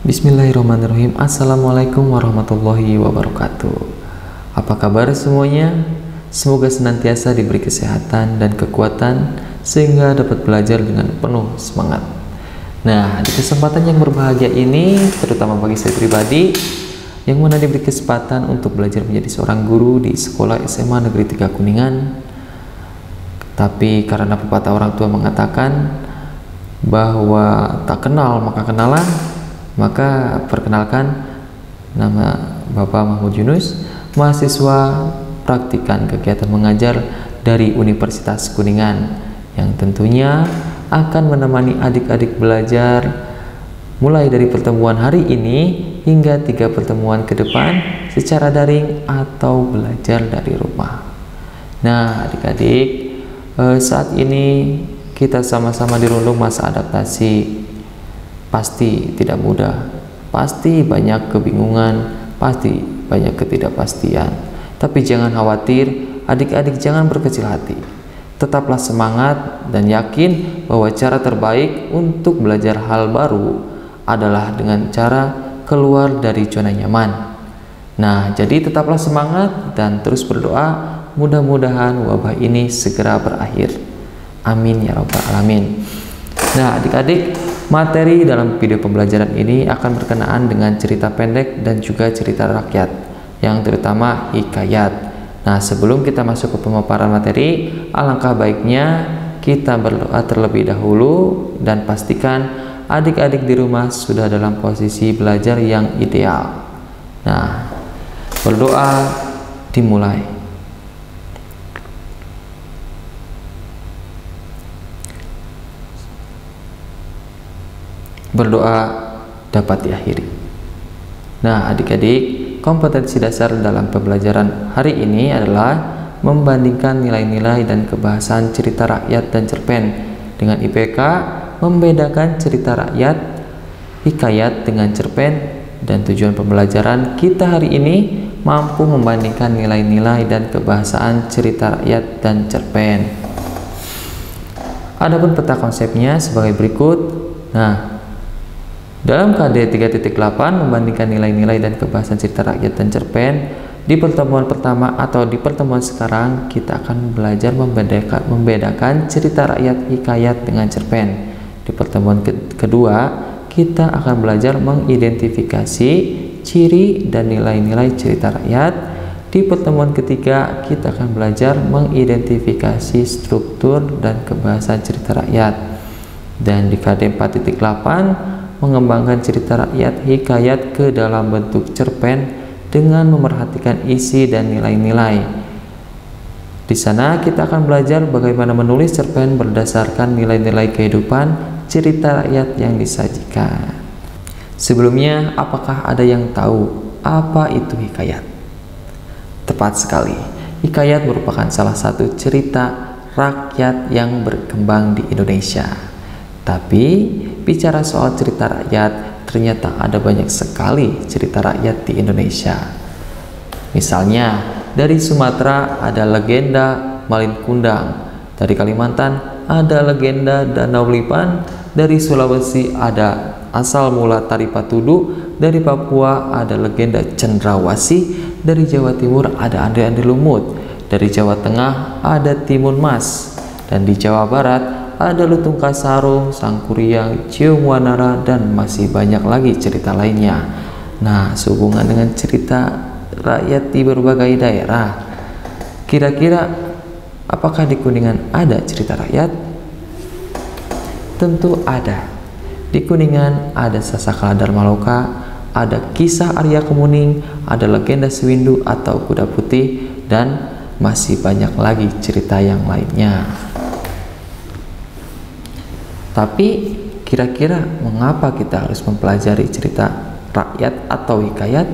Bismillahirrahmanirrahim. Assalamualaikum warahmatullahi wabarakatuh. Apa kabar semuanya? Semoga senantiasa diberi kesehatan dan kekuatan sehingga dapat belajar dengan penuh semangat. Nah, di kesempatan yang berbahagia ini, terutama bagi saya pribadi yang mana diberi kesempatan untuk belajar menjadi seorang guru di sekolah SMA Negeri 3 Kuningan. Tapi karena pepatah orang tua mengatakan bahwa tak kenal maka kenalan, maka perkenalkan, nama Bapak Mahmud Yunus, mahasiswa praktikan kegiatan mengajar dari Universitas Kuningan, yang tentunya akan menemani adik-adik belajar mulai dari pertemuan hari ini hingga 3 pertemuan ke depan secara daring atau belajar dari rumah. Nah, adik-adik, saat ini kita sama-sama dirundung masa adaptasi. Pasti tidak mudah, pasti banyak kebingungan, pasti banyak ketidakpastian. Tapi jangan khawatir, adik-adik jangan berkecil hati. Tetaplah semangat dan yakin bahwa cara terbaik untuk belajar hal baru adalah dengan cara keluar dari zona nyaman. Nah, jadi tetaplah semangat dan terus berdoa, mudah-mudahan wabah ini segera berakhir. Amin ya rabbal alamin. Nah, adik-adik, materi dalam video pembelajaran ini akan berkenaan dengan cerita pendek dan juga cerita rakyat, yang terutama hikayat. Nah, sebelum kita masuk ke pemaparan materi, alangkah baiknya kita berdoa terlebih dahulu dan pastikan adik-adik di rumah sudah dalam posisi belajar yang ideal. Nah, berdoa dimulai. Berdoa dapat diakhiri. Nah, adik-adik, kompetensi dasar dalam pembelajaran hari ini adalah membandingkan nilai-nilai dan kebahasan cerita rakyat dan cerpen dengan IPK, membedakan cerita rakyat, hikayat dengan cerpen, dan tujuan pembelajaran kita hari ini mampu membandingkan nilai-nilai dan kebahasaan cerita rakyat dan cerpen. Adapun peta konsepnya sebagai berikut. Nah, dalam KD 3.8 membandingkan nilai-nilai dan kebahasan cerita rakyat dan cerpen, di pertemuan pertama atau di pertemuan sekarang kita akan belajar membedakan cerita rakyat hikayat dengan cerpen. Di pertemuan kedua kita akan belajar mengidentifikasi ciri dan nilai-nilai cerita rakyat. Di pertemuan ketiga kita akan belajar mengidentifikasi struktur dan kebahasan cerita rakyat. Dan di KD 4.8 mengembangkan cerita rakyat hikayat ke dalam bentuk cerpen dengan memerhatikan isi dan nilai-nilai. Di sana kita akan belajar bagaimana menulis cerpen berdasarkan nilai-nilai kehidupan cerita rakyat yang disajikan. Sebelumnya, apakah ada yang tahu apa itu hikayat? Tepat sekali, hikayat merupakan salah satu cerita rakyat yang berkembang di Indonesia. Tapi bicara soal cerita rakyat, ternyata ada banyak sekali cerita rakyat di Indonesia. Misalnya, dari Sumatera ada legenda Malin Kundang, dari Kalimantan ada legenda Danau Lipan, dari Sulawesi ada asal mula Tari Patudu, dari Papua ada legenda Cendrawasih, dari Jawa Timur ada Ande-Ande Lumut, dari Jawa Tengah ada Timun Mas, dan di Jawa Barat ada Lutung Kasarung, Sangkuriang, Cium Wanara, dan masih banyak lagi cerita lainnya. Nah, sehubungan dengan cerita rakyat di berbagai daerah, kira-kira apakah di Kuningan ada cerita rakyat? Tentu ada. Di Kuningan ada Sasakala Dharmaloka, ada kisah Arya Kemuning, ada legenda Sewindu atau Kuda Putih, dan masih banyak lagi cerita yang lainnya. Tapi kira-kira mengapa kita harus mempelajari cerita rakyat atau hikayat?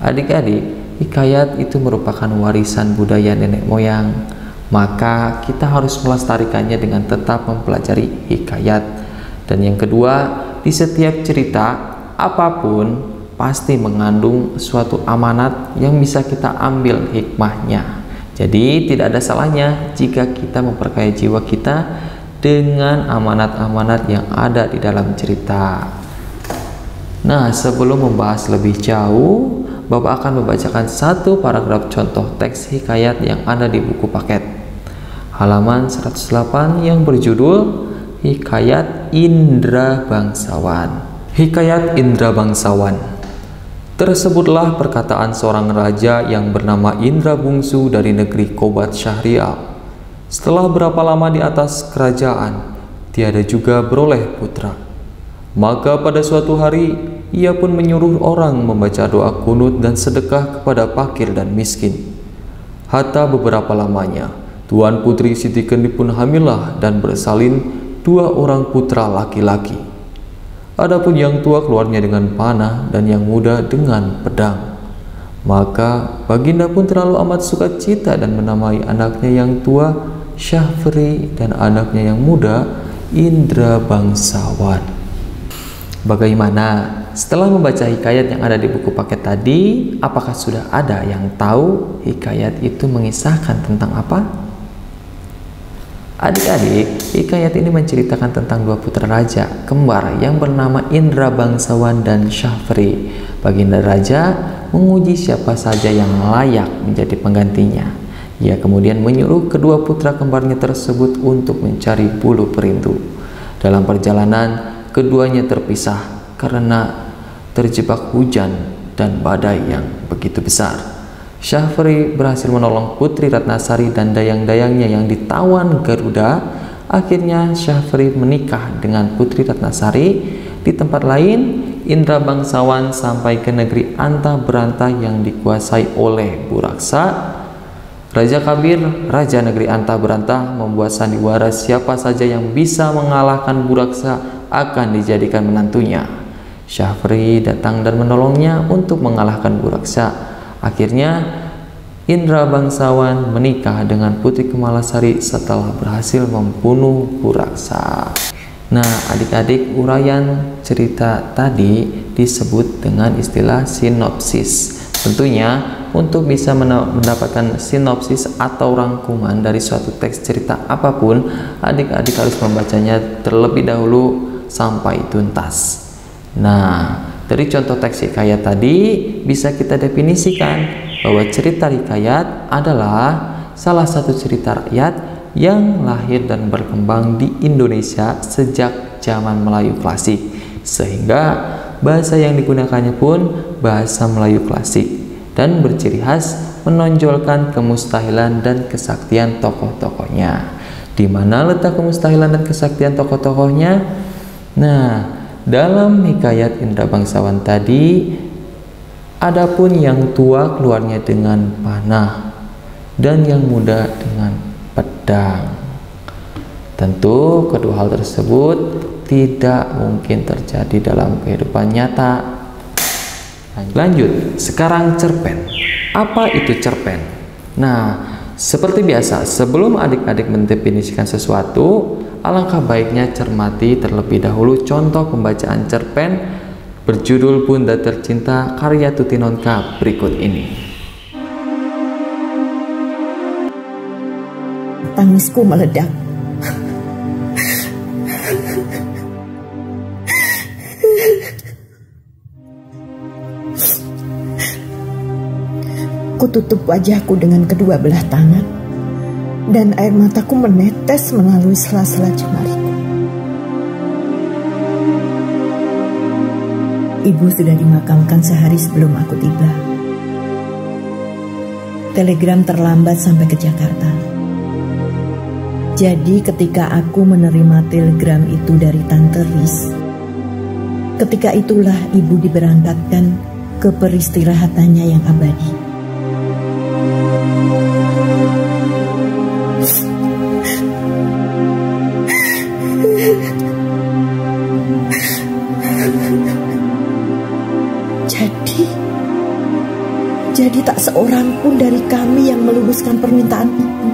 Adik-adik, hikayat itu merupakan warisan budaya nenek moyang, maka kita harus melestarikannya dengan tetap mempelajari hikayat. Dan yang kedua, di setiap cerita apapun pasti mengandung suatu amanat yang bisa kita ambil hikmahnya. Jadi tidak ada salahnya jika kita memperkaya jiwa kita dengan amanat-amanat yang ada di dalam cerita. Nah, sebelum membahas lebih jauh, Bapak akan membacakan satu paragraf contoh teks hikayat yang ada di buku paket. Halaman 108 yang berjudul Hikayat Indra Bangsawan. Hikayat Indra Bangsawan. Tersebutlah perkataan seorang raja yang bernama Indra Bungsu dari negeri Kobat Syahrial. Setelah berapa lama di atas kerajaan, tiada juga beroleh putra. Maka pada suatu hari, ia pun menyuruh orang membaca doa kunut dan sedekah kepada fakir dan miskin. Hatta beberapa lamanya, Tuan Putri Siti Kendi pun hamillah dan bersalin 2 orang putra laki-laki. Adapun yang tua keluarnya dengan panah dan yang muda dengan pedang. Maka Baginda pun terlalu amat sukacita dan menamai anaknya yang tua Syahfri dan anaknya yang muda Indra Bangsawan. Bagaimana? Setelah membaca hikayat yang ada di buku paket tadi, apakah sudah ada yang tahu hikayat itu mengisahkan tentang apa? Adik-adik, hikayat ini menceritakan tentang 2 putra raja kembar yang bernama Indra Bangsawan dan Syahfri. Baginda raja menguji siapa saja yang layak menjadi penggantinya. Ia kemudian menyuruh kedua putra kembarnya tersebut untuk mencari bulu perindu. Dalam perjalanan, keduanya terpisah karena terjebak hujan dan badai yang begitu besar. Syahfri berhasil menolong Putri Ratnasari dan dayang-dayangnya yang ditawan Garuda. Akhirnya Syahfri menikah dengan Putri Ratnasari. Di tempat lain, Indra Bangsawan sampai ke negeri Anta Beranta yang dikuasai oleh Buraksa. Raja Kabir, Raja negeri Anta Beranta, membuat sandiwara siapa saja yang bisa mengalahkan Buraksa akan dijadikan menantunya. Syahfri datang dan menolongnya untuk mengalahkan Buraksa. Akhirnya Indra Bangsawan menikah dengan Putri Kemalasari setelah berhasil membunuh Buraksa. Nah, adik-adik, uraian cerita tadi disebut dengan istilah sinopsis. Tentunya untuk bisa mendapatkan sinopsis atau rangkuman dari suatu teks cerita apapun, adik-adik harus membacanya terlebih dahulu sampai tuntas. Nah, dari contoh teks hikayat tadi bisa kita definisikan bahwa cerita hikayat adalah salah satu cerita rakyat yang lahir dan berkembang di Indonesia sejak zaman Melayu klasik, sehingga bahasa yang digunakannya pun bahasa Melayu klasik dan berciri khas menonjolkan kemustahilan dan kesaktian tokoh-tokohnya. Di mana letak kemustahilan dan kesaktian tokoh-tokohnya? Nah, dalam hikayat Indra Bangsawan tadi, adapun yang tua keluarnya dengan panah dan yang muda dengan pedang. Tentu kedua hal tersebut tidak mungkin terjadi dalam kehidupan nyata. Lanjut, sekarang cerpen. Apa itu cerpen? Nah, seperti biasa, sebelum adik-adik mendefinisikan sesuatu, alangkah baiknya cermati terlebih dahulu contoh pembacaan cerpen berjudul Bunda Tercinta karya Tuti Nonka berikut ini. Tangisku meledak. Kututup wajahku dengan kedua belah tangan, dan air mataku menetes melalui sela-sela jemariku. Ibu sudah dimakamkan sehari sebelum aku tiba. Telegram terlambat sampai ke Jakarta. Jadi ketika aku menerima telegram itu dari Tante Riz, ketika itulah ibu diberangkatkan ke peristirahatannya yang abadi. Jadi tak seorang pun dari kami yang meluruskan permintaan ibu.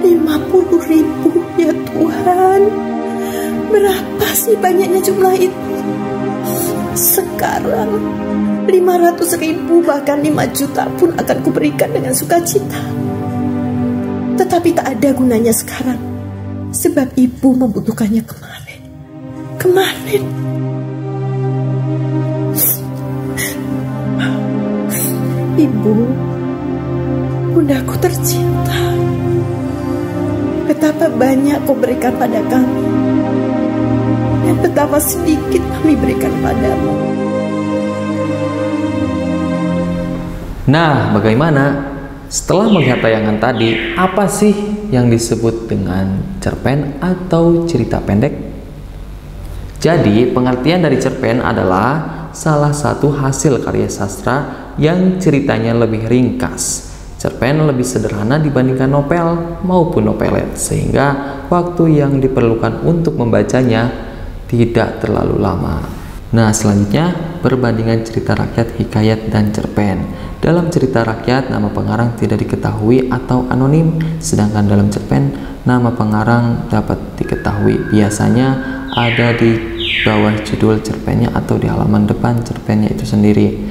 50.000 ya Tuhan. Berapa sih banyaknya jumlah itu? Sekarang 500.000 bahkan 5 juta pun akan kuberikan dengan sukacita. Tetapi tak ada gunanya sekarang. sebab ibu membutuhkannya kemarin. Ibu, bundaku tercinta, betapa banyak kau berikan pada kami, dan betapa sedikit kami berikan padamu. Nah, bagaimana? Setelah melihat tayangan tadi, apa sih yang disebut dengan cerpen atau cerita pendek? Jadi, pengertian dari cerpen adalah salah satu hasil karya sastra yang ceritanya lebih ringkas. Cerpen lebih sederhana dibandingkan novel maupun novelet, sehingga waktu yang diperlukan untuk membacanya tidak terlalu lama. Nah, selanjutnya perbandingan cerita rakyat, hikayat, dan cerpen. Dalam cerita rakyat, nama pengarang tidak diketahui atau anonim, sedangkan dalam cerpen, nama pengarang dapat diketahui. Biasanya ada di bawah judul cerpennya atau di halaman depan cerpennya itu sendiri.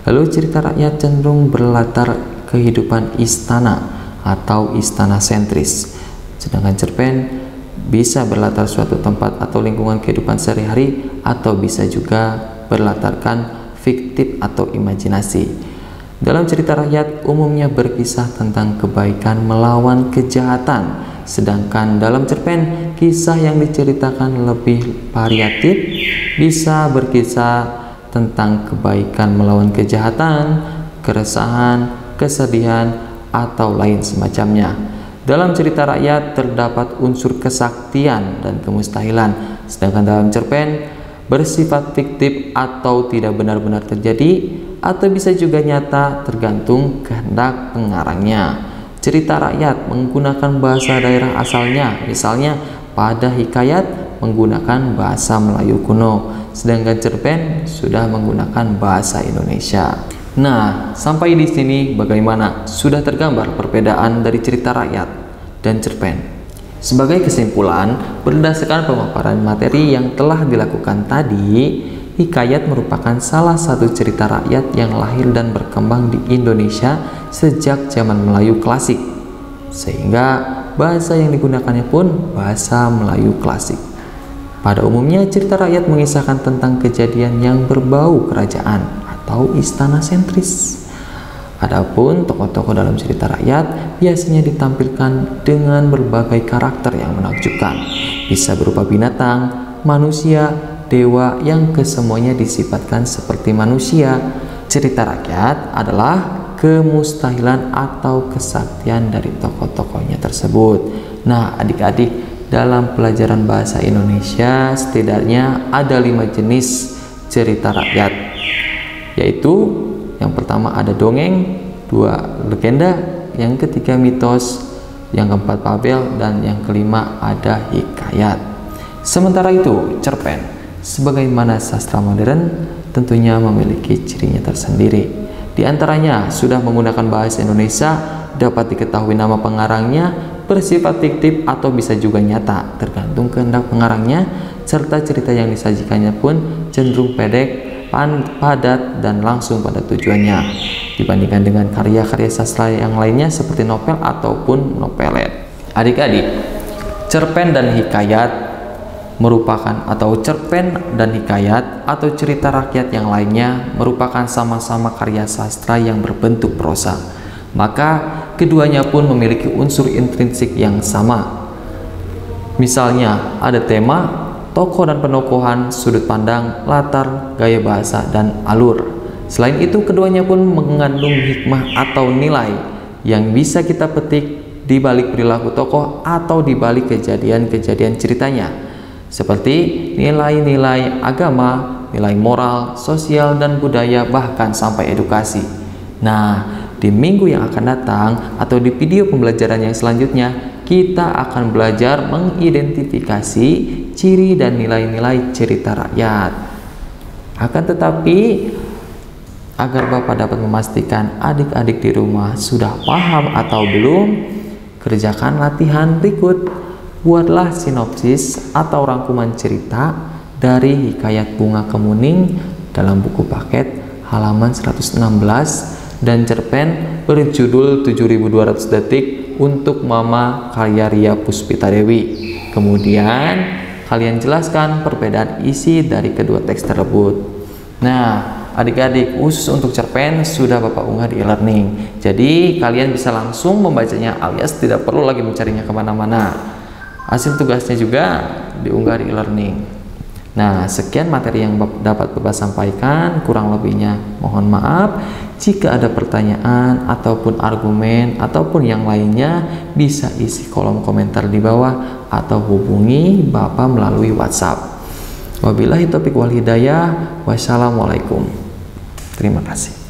Lalu cerita rakyat cenderung berlatar kehidupan istana atau istana sentris, sedangkan cerpen bisa berlatar suatu tempat atau lingkungan kehidupan sehari-hari, atau bisa juga berlatarkan fiktif atau imajinasi. Dalam cerita rakyat umumnya berkisah tentang kebaikan melawan kejahatan, sedangkan dalam cerpen kisah yang diceritakan lebih variatif, bisa berkisah tentang kebaikan melawan kejahatan, keresahan, kesedihan, atau lain semacamnya. Dalam cerita rakyat terdapat unsur kesaktian dan kemustahilan, sedangkan dalam cerpen bersifat fiktif atau tidak benar-benar terjadi, atau bisa juga nyata tergantung kehendak pengarangnya. Cerita rakyat menggunakan bahasa daerah asalnya, misalnya pada hikayat menggunakan bahasa Melayu kuno, sedangkan cerpen sudah menggunakan bahasa Indonesia. Nah, sampai di sini bagaimana? Sudah tergambar perbedaan dari cerita rakyat dan cerpen. Sebagai kesimpulan, berdasarkan pemaparan materi yang telah dilakukan tadi, hikayat merupakan salah satu cerita rakyat yang lahir dan berkembang di Indonesia sejak zaman Melayu klasik, sehingga bahasa yang digunakannya pun bahasa Melayu klasik. Pada umumnya, cerita rakyat mengisahkan tentang kejadian yang berbau kerajaan atau istana sentris. Adapun tokoh-tokoh dalam cerita rakyat biasanya ditampilkan dengan berbagai karakter yang menakjubkan, bisa berupa binatang, manusia, dewa yang kesemuanya disifatkan seperti manusia. Cerita rakyat adalah kemustahilan atau kesaktian dari tokoh-tokohnya tersebut. Nah, adik-adik, dalam pelajaran bahasa Indonesia setidaknya ada 5 jenis cerita rakyat, yaitu yang pertama ada dongeng, 2 legenda, yang ketiga mitos, yang keempat fabel, dan yang kelima ada hikayat. Sementara itu, cerpen sebagaimana sastra modern tentunya memiliki cirinya tersendiri. Di antaranya sudah menggunakan bahasa Indonesia, dapat diketahui nama pengarangnya, bersifat fiktif atau bisa juga nyata tergantung kehendak pengarangnya, serta cerita yang disajikannya pun cenderung pendek, padat, dan langsung pada tujuannya dibandingkan dengan karya-karya sastra yang lainnya seperti novel ataupun novelet. Adik-adik, cerpen dan hikayat merupakan cerpen dan hikayat atau cerita rakyat yang lainnya merupakan sama-sama karya sastra yang berbentuk prosa. Maka keduanya pun memiliki unsur intrinsik yang sama. Misalnya ada tema, tokoh dan penokohan, sudut pandang, latar, gaya bahasa, dan alur. Selain itu, keduanya pun mengandung hikmah atau nilai yang bisa kita petik di balik perilaku tokoh atau di balik kejadian-kejadian ceritanya, seperti nilai-nilai agama, nilai moral, sosial, dan budaya, bahkan sampai edukasi. Nah, di minggu yang akan datang atau di video pembelajaran yang selanjutnya, kita akan belajar mengidentifikasi ciri dan nilai-nilai cerita rakyat. Akan tetapi, agar Bapak dapat memastikan adik-adik di rumah sudah paham atau belum, kerjakan latihan berikut. Buatlah sinopsis atau rangkuman cerita dari Hikayat Bunga Kemuning dalam buku paket halaman 116 dan cerpen berjudul 7200 detik untuk Mama Karyaria Puspita Dewi. Kemudian kalian jelaskan perbedaan isi dari kedua teks tersebut. Nah, adik-adik, khusus untuk cerpen sudah Bapak unggah di e-learning. Jadi kalian bisa langsung membacanya alias tidak perlu lagi mencarinya kemana-mana. Hasil tugasnya juga diunggah di e-learning. Nah, sekian materi yang dapat Bapak sampaikan. Kurang lebihnya mohon maaf. Jika ada pertanyaan ataupun argumen ataupun yang lainnya, bisa isi kolom komentar di bawah atau hubungi Bapak melalui WhatsApp. Wabillahi taufiq wal hidayah. Wassalamualaikum. Terima kasih.